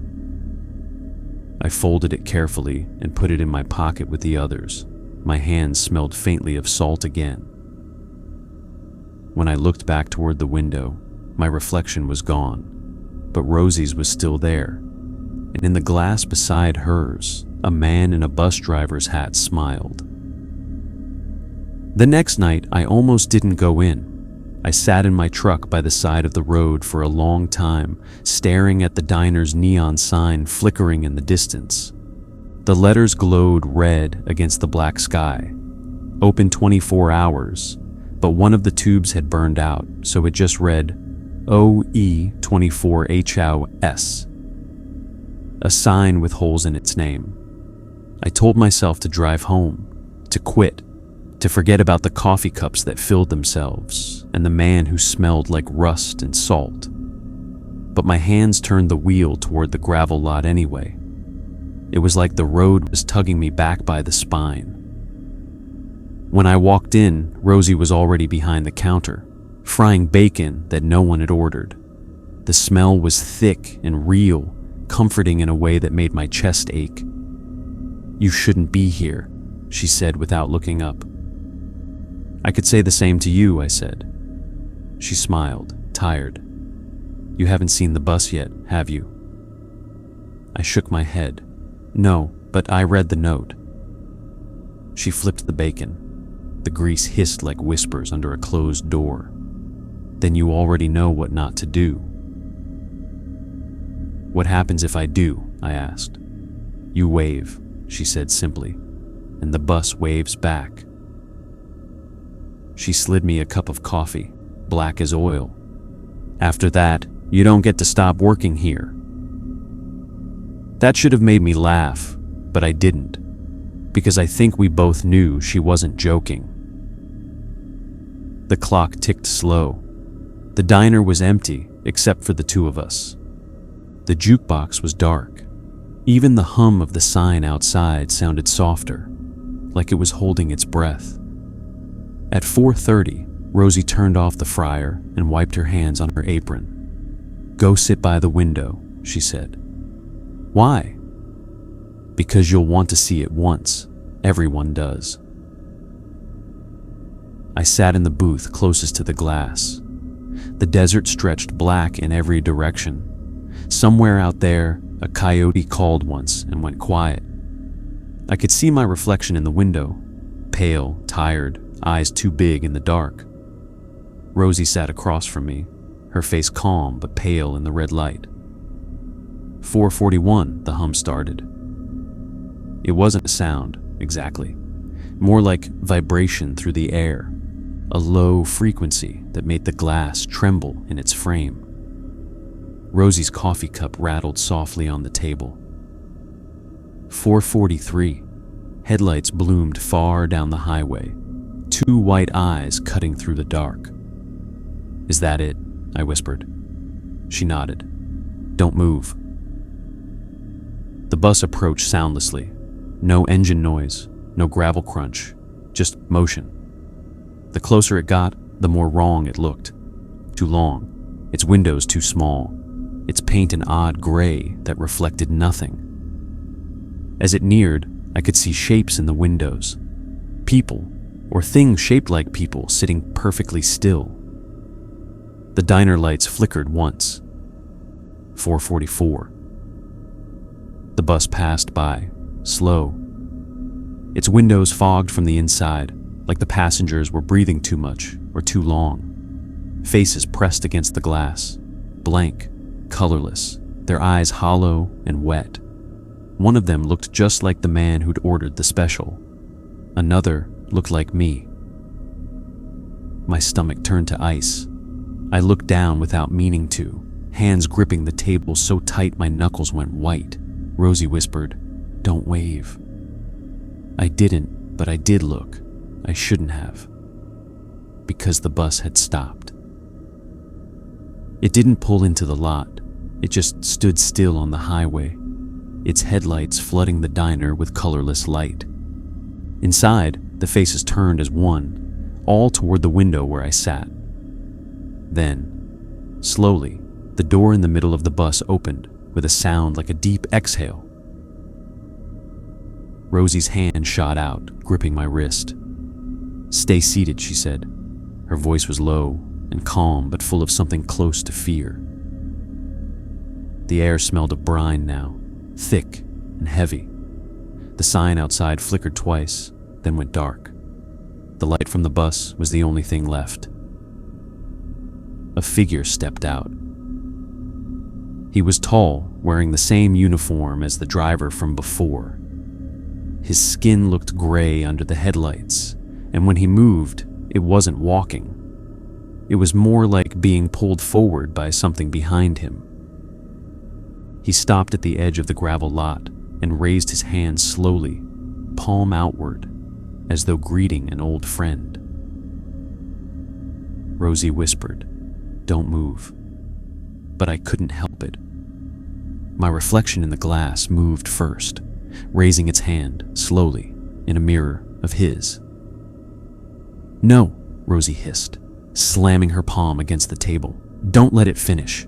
Speaker 1: I folded it carefully and put it in my pocket with the others. My hands smelled faintly of salt again. When I looked back toward the window, my reflection was gone, but Rosie's was still there. And in the glass beside hers, a man in a bus driver's hat smiled. The next night, I almost didn't go in. I sat in my truck by the side of the road for a long time, staring at the diner's neon sign flickering in the distance. The letters glowed red against the black sky. Open 24 hours, but one of the tubes had burned out, so it just read OE24HOUS, a sign with holes in its name. I told myself to drive home, to quit, to forget about the coffee cups that filled themselves and the man who smelled like rust and salt. But my hands turned the wheel toward the gravel lot anyway. It was like the road was tugging me back by the spine. When I walked in, Rosie was already behind the counter, frying bacon that no one had ordered. The smell was thick and real, comforting in a way that made my chest ache. "You shouldn't be here," she said without looking up. "I could say the same to you," I said. She smiled, tired. "You haven't seen the bus yet, have you?" I shook my head. "No, but I read the note." She flipped the bacon. The grease hissed like whispers under a closed door. "Then you already know what not to do." "What happens if I do?" I asked. "You wave," she said simply, and the bus waves back. She slid me a cup of coffee, black as oil. "After that, you don't get to stop working here." That should have made me laugh, but I didn't, because I think we both knew she wasn't joking. The clock ticked slow. The diner was empty except for the two of us. The jukebox was dark. Even the hum of the sign outside sounded softer, like it was holding its breath. At 4:30, Rosie turned off the fryer and wiped her hands on her apron. "Go sit by the window," she said. "Why?" "Because you'll want to see it once. Everyone does." I sat in the booth closest to the glass. The desert stretched black in every direction. Somewhere out there, a coyote called once and went quiet. I could see my reflection in the window, pale, tired, eyes too big in the dark. Rosie sat across from me, her face calm but pale in the red light. 4:41, the hum started. It wasn't a sound, exactly. More like vibration through the air, a low frequency that made the glass tremble in its frame. Rosie's coffee cup rattled softly on the table. 4:43. Headlights bloomed far down the highway, two white eyes cutting through the dark. "Is that it?" I whispered. She nodded. "Don't move." The bus approached soundlessly. No engine noise, no gravel crunch, just motion. The closer it got, the more wrong it looked. Too long, its windows too small, its paint an odd gray that reflected nothing. As it neared, I could see shapes in the windows. People, or things shaped like people, sitting perfectly still. The diner lights flickered once. 4:44. The bus passed by, slow. Its windows fogged from the inside, like the passengers were breathing too much or too long. Faces pressed against the glass, blank, colorless, their eyes hollow and wet. One of them looked just like the man who'd ordered the special. Another looked like me. My stomach turned to ice. I looked down without meaning to, hands gripping the table so tight my knuckles went white. Rosie whispered, "Don't wave." I didn't, but I did look. I shouldn't have. Because the bus had stopped. It didn't pull into the lot. It just stood still on the highway, its headlights flooding the diner with colorless light. Inside, the faces turned as one, all toward the window where I sat. Then, slowly, the door in the middle of the bus opened with a sound like a deep exhale. Rosie's hand shot out, gripping my wrist. "Stay seated," she said. Her voice was low and calm, but full of something close to fear. The air smelled of brine now, thick and heavy. The sign outside flickered twice, then went dark. The light from the bus was the only thing left. A figure stepped out. He was tall, wearing the same uniform as the driver from before. His skin looked gray under the headlights, and when he moved, it wasn't walking. It was more like being pulled forward by something behind him. He stopped at the edge of the gravel lot and raised his hand slowly, palm outward, as though greeting an old friend. Rosie whispered, "Don't move." But I couldn't help it. My reflection in the glass moved first, raising its hand, slowly, in a mirror of his. "No," Rosie hissed, slamming her palm against the table. "Don't let it finish."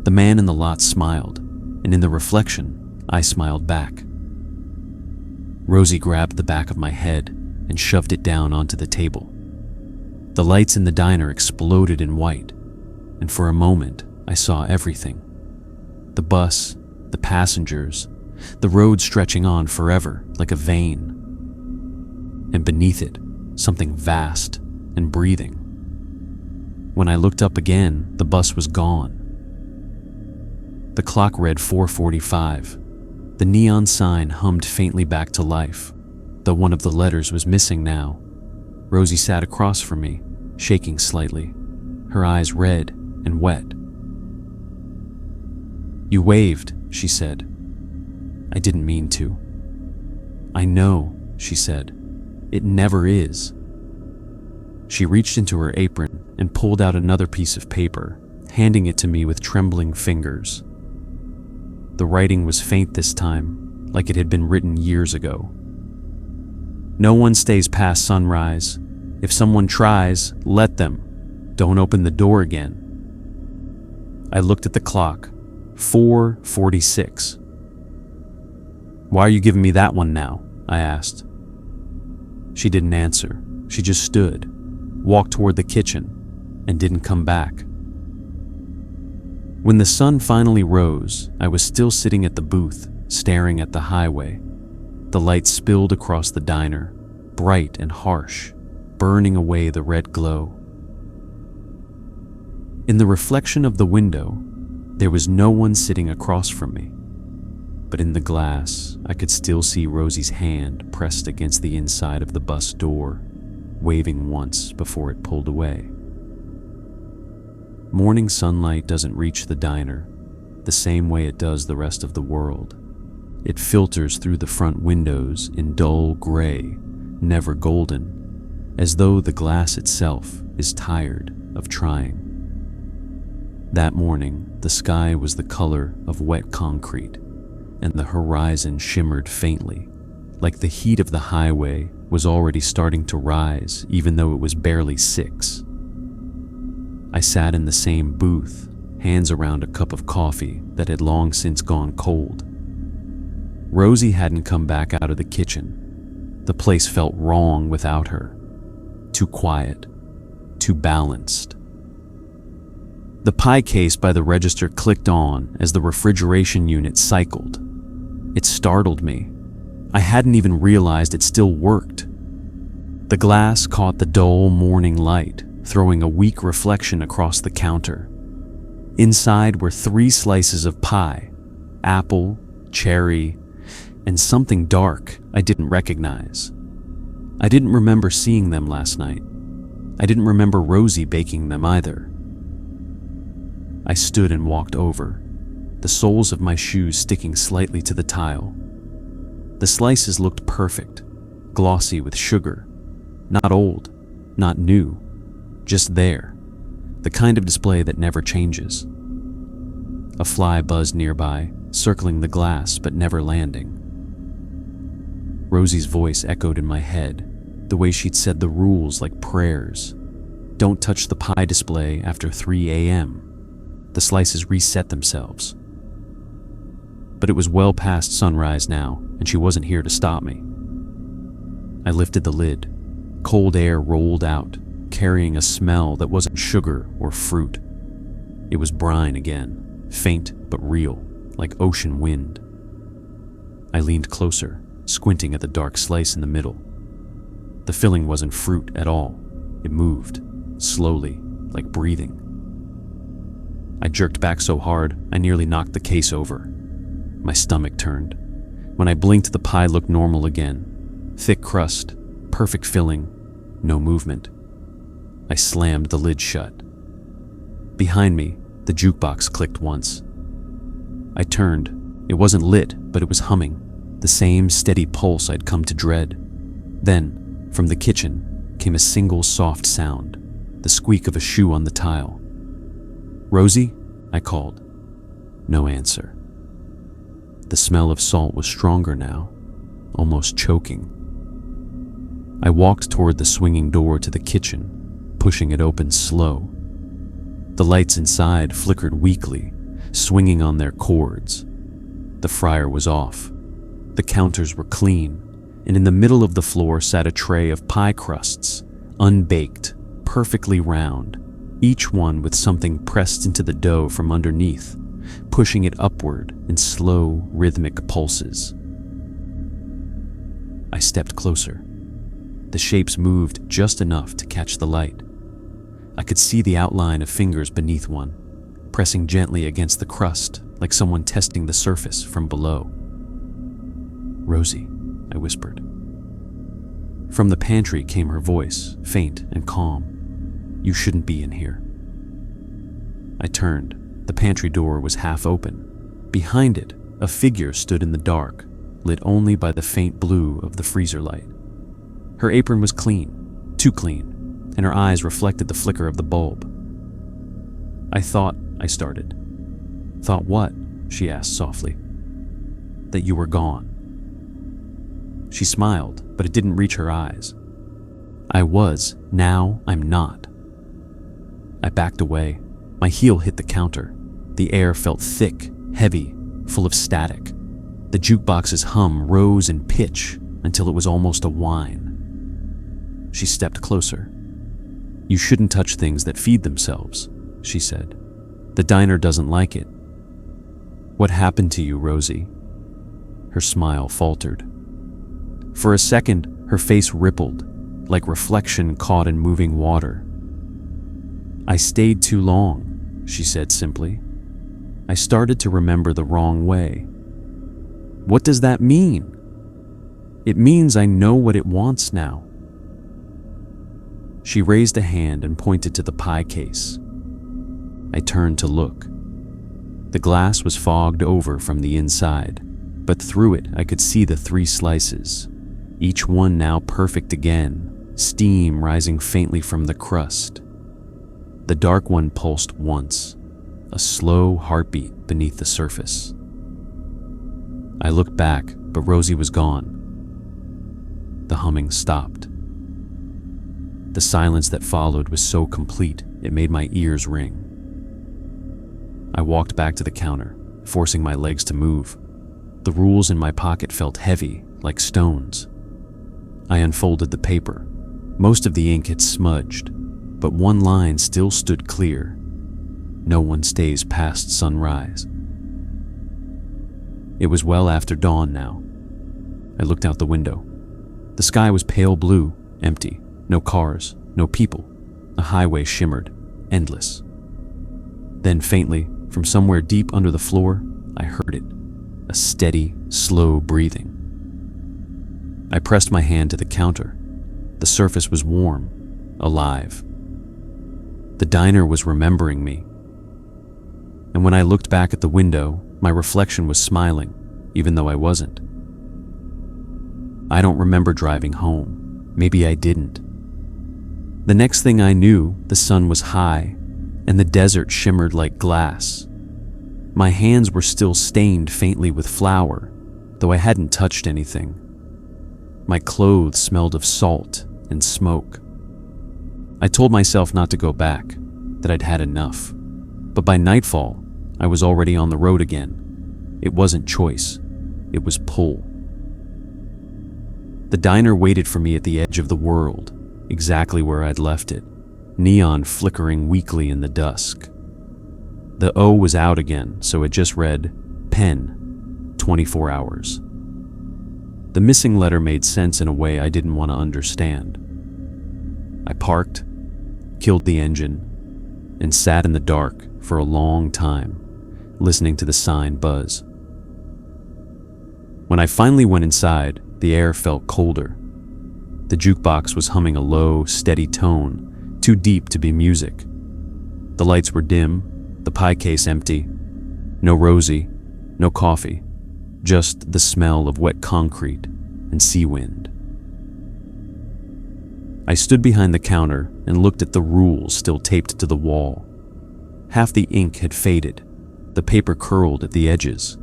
Speaker 1: The man in the lot smiled, and in the reflection, I smiled back. Rosie grabbed the back of my head and shoved it down onto the table. The lights in the diner exploded in white, and for a moment, I saw everything. The bus, the passengers, the road stretching on forever like a vein. And beneath it, something vast and breathing. When I looked up again, the bus was gone. The clock read 4:45. The neon sign hummed faintly back to life, though one of the letters was missing now. Rosie sat across from me, shaking slightly, her eyes red and wet. "You waved," she said. "I didn't mean to." "I know," she said. "It never is." She reached into her apron and pulled out another piece of paper, handing it to me with trembling fingers. The writing was faint this time, like it had been written years ago. "No one stays past sunrise. If someone tries, let them. Don't open the door again." I looked at the clock. 4:46. "Why are you giving me that one now?" I asked. She didn't answer. She just stood, walked toward the kitchen, and didn't come back. When the sun finally rose, I was still sitting at the booth, staring at the highway. The light spilled across the diner, bright and harsh, burning away the red glow. In the reflection of the window, there was no one sitting across from me. But in the glass, I could still see Rosie's hand pressed against the inside of the bus door, waving once before it pulled away. Morning sunlight doesn't reach the diner the same way it does the rest of the world. It filters through the front windows in dull gray, never golden, as though the glass itself is tired of trying. That morning, the sky was the color of wet concrete, and the horizon shimmered faintly, like the heat of the highway was already starting to rise even though it was barely 6. I sat in the same booth, hands around a cup of coffee that had long since gone cold. Rosie hadn't come back out of the kitchen. The place felt wrong without her. Too quiet, too balanced. The pie case by the register clicked on as the refrigeration unit cycled. It startled me. I hadn't even realized it still worked. The glass caught the dull morning light, throwing a weak reflection across the counter. Inside were 3 slices of pie, apple, cherry, and something dark I didn't recognize. I didn't remember seeing them last night. I didn't remember Rosie baking them either. I stood and walked over, the soles of my shoes sticking slightly to the tile. The slices looked perfect, glossy with sugar, not old, not new, just there, the kind of display that never changes. A fly buzzed nearby, circling the glass but never landing. Rosie's voice echoed in my head, the way she'd said the rules like prayers. Don't touch the pie display after 3 a.m. The slices reset themselves. But it was well past sunrise now, and she wasn't here to stop me. I lifted the lid. Cold air rolled out, carrying a smell that wasn't sugar or fruit. It was brine again, faint but real, like ocean wind. I leaned closer, squinting at the dark slice in the middle. The filling wasn't fruit at all. It moved, slowly, like breathing. I jerked back so hard, I nearly knocked the case over. My stomach turned. When I blinked, the pie looked normal again. Thick crust, perfect filling, no movement. I slammed the lid shut. Behind me, the jukebox clicked once. I turned. It wasn't lit, but it was humming, the same steady pulse I'd come to dread. Then, from the kitchen, came a single soft sound, the squeak of a shoe on the tile. "Rosie?" I called. No answer. The smell of salt was stronger now, almost choking. I walked toward the swinging door to the kitchen, pushing it open slow. The lights inside flickered weakly, swinging on their cords. The fryer was off. The counters were clean, and in the middle of the floor sat a tray of pie crusts, unbaked, perfectly round, each one with something pressed into the dough from underneath, pushing it upward in slow, rhythmic pulses. I stepped closer. The shapes moved just enough to catch the light. I could see the outline of fingers beneath one, pressing gently against the crust like someone testing the surface from below. "Rosie," I whispered. From the pantry came her voice, faint and calm. "You shouldn't be in here." I turned. The pantry door was half open. Behind it, a figure stood in the dark, lit only by the faint blue of the freezer light. Her apron was clean, too clean, and her eyes reflected the flicker of the bulb. I started. "Thought what?" she asked softly. "That you were gone." She smiled, but it didn't reach her eyes. "I was, now I'm not." I backed away. My heel hit the counter. The air felt thick, heavy, full of static. The jukebox's hum rose in pitch until it was almost a whine. She stepped closer. "You shouldn't touch things that feed themselves," she said. "The diner doesn't like it." "What happened to you, Rosie?" Her smile faltered. For a second, her face rippled, like reflection caught in moving water. "I stayed too long," she said simply. "I started to remember the wrong way." "What does that mean?" "It means I know what it wants now." She raised a hand and pointed to the pie case. I turned to look. The glass was fogged over from the inside, but through it I could see the 3 slices, each one now perfect again, steam rising faintly from the crust. The dark one pulsed once, a slow heartbeat beneath the surface. I looked back, but Rosie was gone. The humming stopped. The silence that followed was so complete, it made my ears ring. I walked back to the counter, forcing my legs to move. The rules in my pocket felt heavy, like stones. I unfolded the paper. Most of the ink had smudged, but one line still stood clear. "No one stays past sunrise." It was well after dawn now. I looked out the window. The sky was pale blue, empty. No cars, no people. The highway shimmered, endless. Then faintly, from somewhere deep under the floor, I heard it. A steady, slow breathing. I pressed my hand to the counter. The surface was warm, alive. The diner was remembering me. And when I looked back at the window, my reflection was smiling, even though I wasn't. I don't remember driving home. Maybe I didn't. The next thing I knew, the sun was high, and the desert shimmered like glass. My hands were still stained faintly with flour, though I hadn't touched anything. My clothes smelled of salt and smoke. I told myself not to go back, that I'd had enough. But by nightfall, I was already on the road again. It wasn't choice, it was pull. The diner waited for me at the edge of the world, exactly where I'd left it, neon flickering weakly in the dusk. The O was out again, so it just read, "Pen, 24 hours." The missing letter made sense in a way I didn't want to understand. I parked, killed the engine, and sat in the dark for a long time, listening to the sign buzz. When I finally went inside, the air felt colder. The jukebox was humming a low, steady tone, too deep to be music. The lights were dim, the pie case empty. No Rosie, no coffee, just the smell of wet concrete and sea wind. I stood behind the counter and looked at the rules still taped to the wall. Half the ink had faded, the paper curled at the edges,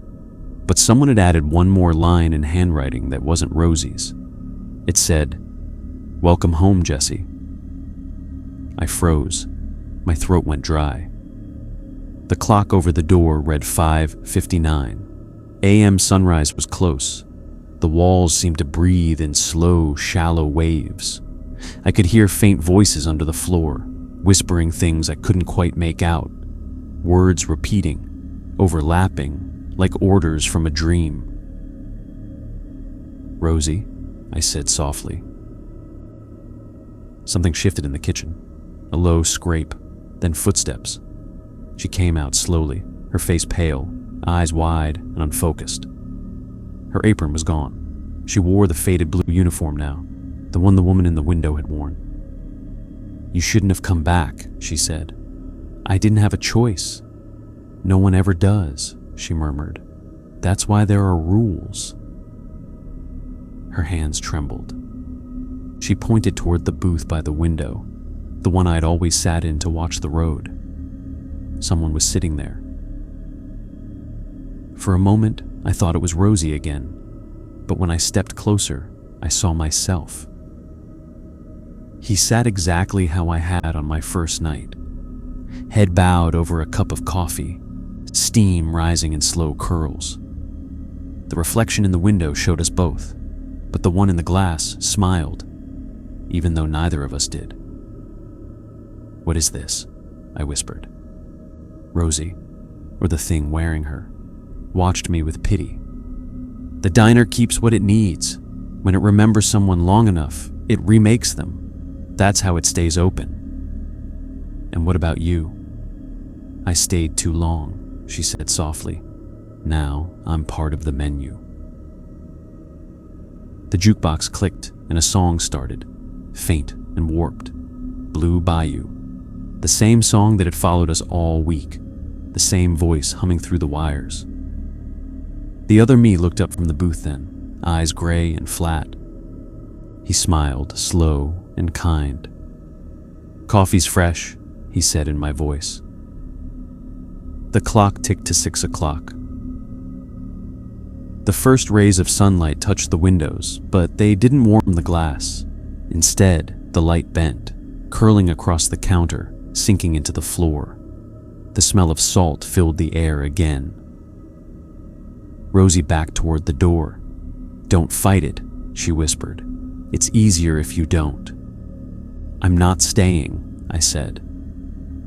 Speaker 1: but someone had added one more line in handwriting that wasn't Rosie's. It said, "Welcome home, Jesse." I froze. My throat went dry. The clock over the door read 5:59. AM sunrise was close. The walls seemed to breathe in slow, shallow waves. I could hear faint voices under the floor, whispering things I couldn't quite make out. Words repeating, overlapping, like orders from a dream. "Rosie," I said softly. Something shifted in the kitchen. A low scrape, then footsteps. She came out slowly, her face pale, eyes wide and unfocused. Her apron was gone. She wore the faded blue uniform now, the one the woman in the window had worn. "You shouldn't have come back," she said. "I didn't have a choice." "No one ever does," she murmured. "That's why there are rules." Her hands trembled. She pointed toward the booth by the window, the one I'd always sat in to watch the road. Someone was sitting there. For a moment, I thought it was Rosie again, but when I stepped closer, I saw myself. He sat exactly how I had on my first night, head bowed over a cup of coffee, steam rising in slow curls. The reflection in the window showed us both, but the one in the glass smiled, even though neither of us did. "What is this?" I whispered. Rosie, or the thing wearing her, watched me with pity. "The diner keeps what it needs. When it remembers someone long enough, it remakes them. That's how it stays open." "And what about you?" "I stayed too long," she said softly. "Now I'm part of the menu." The jukebox clicked and a song started, faint and warped. "Blue Bayou." The same song that had followed us all week, the same voice humming through the wires. The other me looked up from the booth then, eyes gray and flat. He smiled, slow and kind. "Coffee's fresh," he said in my voice. The clock ticked to 6 o'clock. The first rays of sunlight touched the windows, but they didn't warm the glass. Instead, the light bent, curling across the counter, sinking into the floor. The smell of salt filled the air again. Rosie backed toward the door. "Don't fight it," she whispered. "It's easier if you don't." "I'm not staying," I said.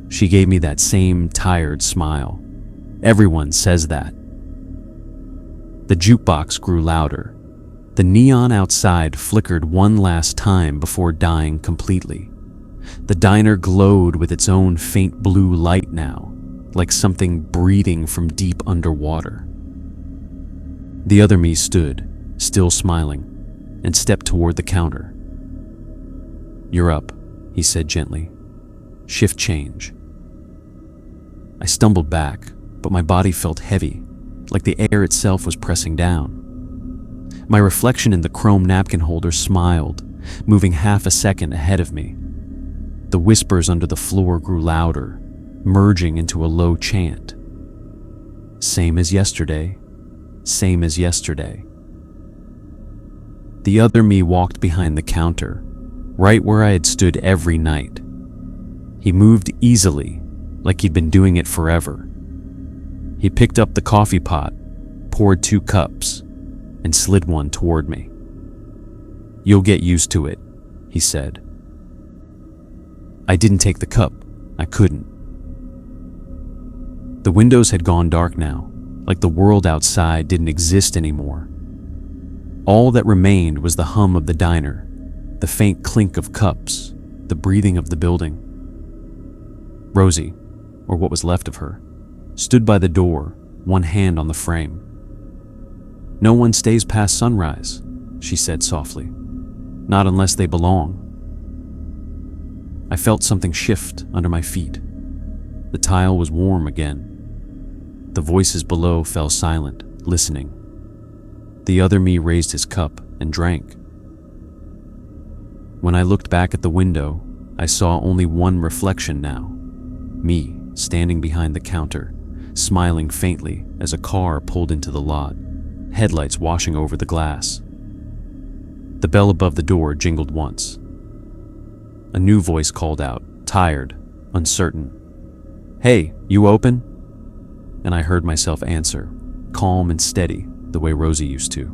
Speaker 1: She gave me that same tired smile. "Everyone says that." The jukebox grew louder. The neon outside flickered one last time before dying completely. The diner glowed with its own faint blue light now, like something breathing from deep underwater. The other me stood, still smiling, and stepped toward the counter. "You're up," he said gently. "Shift change." I stumbled back, but my body felt heavy, like the air itself was pressing down. My reflection in the chrome napkin holder smiled, moving half a second ahead of me. The whispers under the floor grew louder, merging into a low chant. "Same as yesterday, same as yesterday." The other me walked behind the counter, right where I had stood every night. He moved easily, like he'd been doing it forever. He picked up the coffee pot, poured 2 cups, and slid one toward me. "You'll get used to it," he said. I didn't take the cup. I couldn't. The windows had gone dark now, like the world outside didn't exist anymore. All that remained was the hum of the diner, the faint clink of cups, the breathing of the building. Rosie, or what was left of her, stood by the door, one hand on the frame. "No one stays past sunrise," she said softly. "Not unless they belong." I felt something shift under my feet. The tile was warm again. The voices below fell silent, listening. The other me raised his cup and drank. When I looked back at the window, I saw only one reflection now. Me, standing behind the counter, smiling faintly as a car pulled into the lot, headlights washing over the glass. The bell above the door jingled once. A new voice called out, tired, uncertain. "Hey, you open?" And I heard myself answer, calm and steady, the way Rosie used to.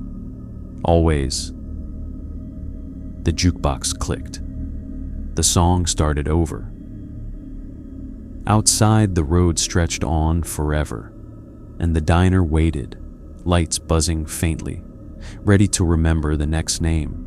Speaker 1: Always. The jukebox clicked. The song started over. Outside, the road stretched on forever, and the diner waited, lights buzzing faintly, ready to remember the next name.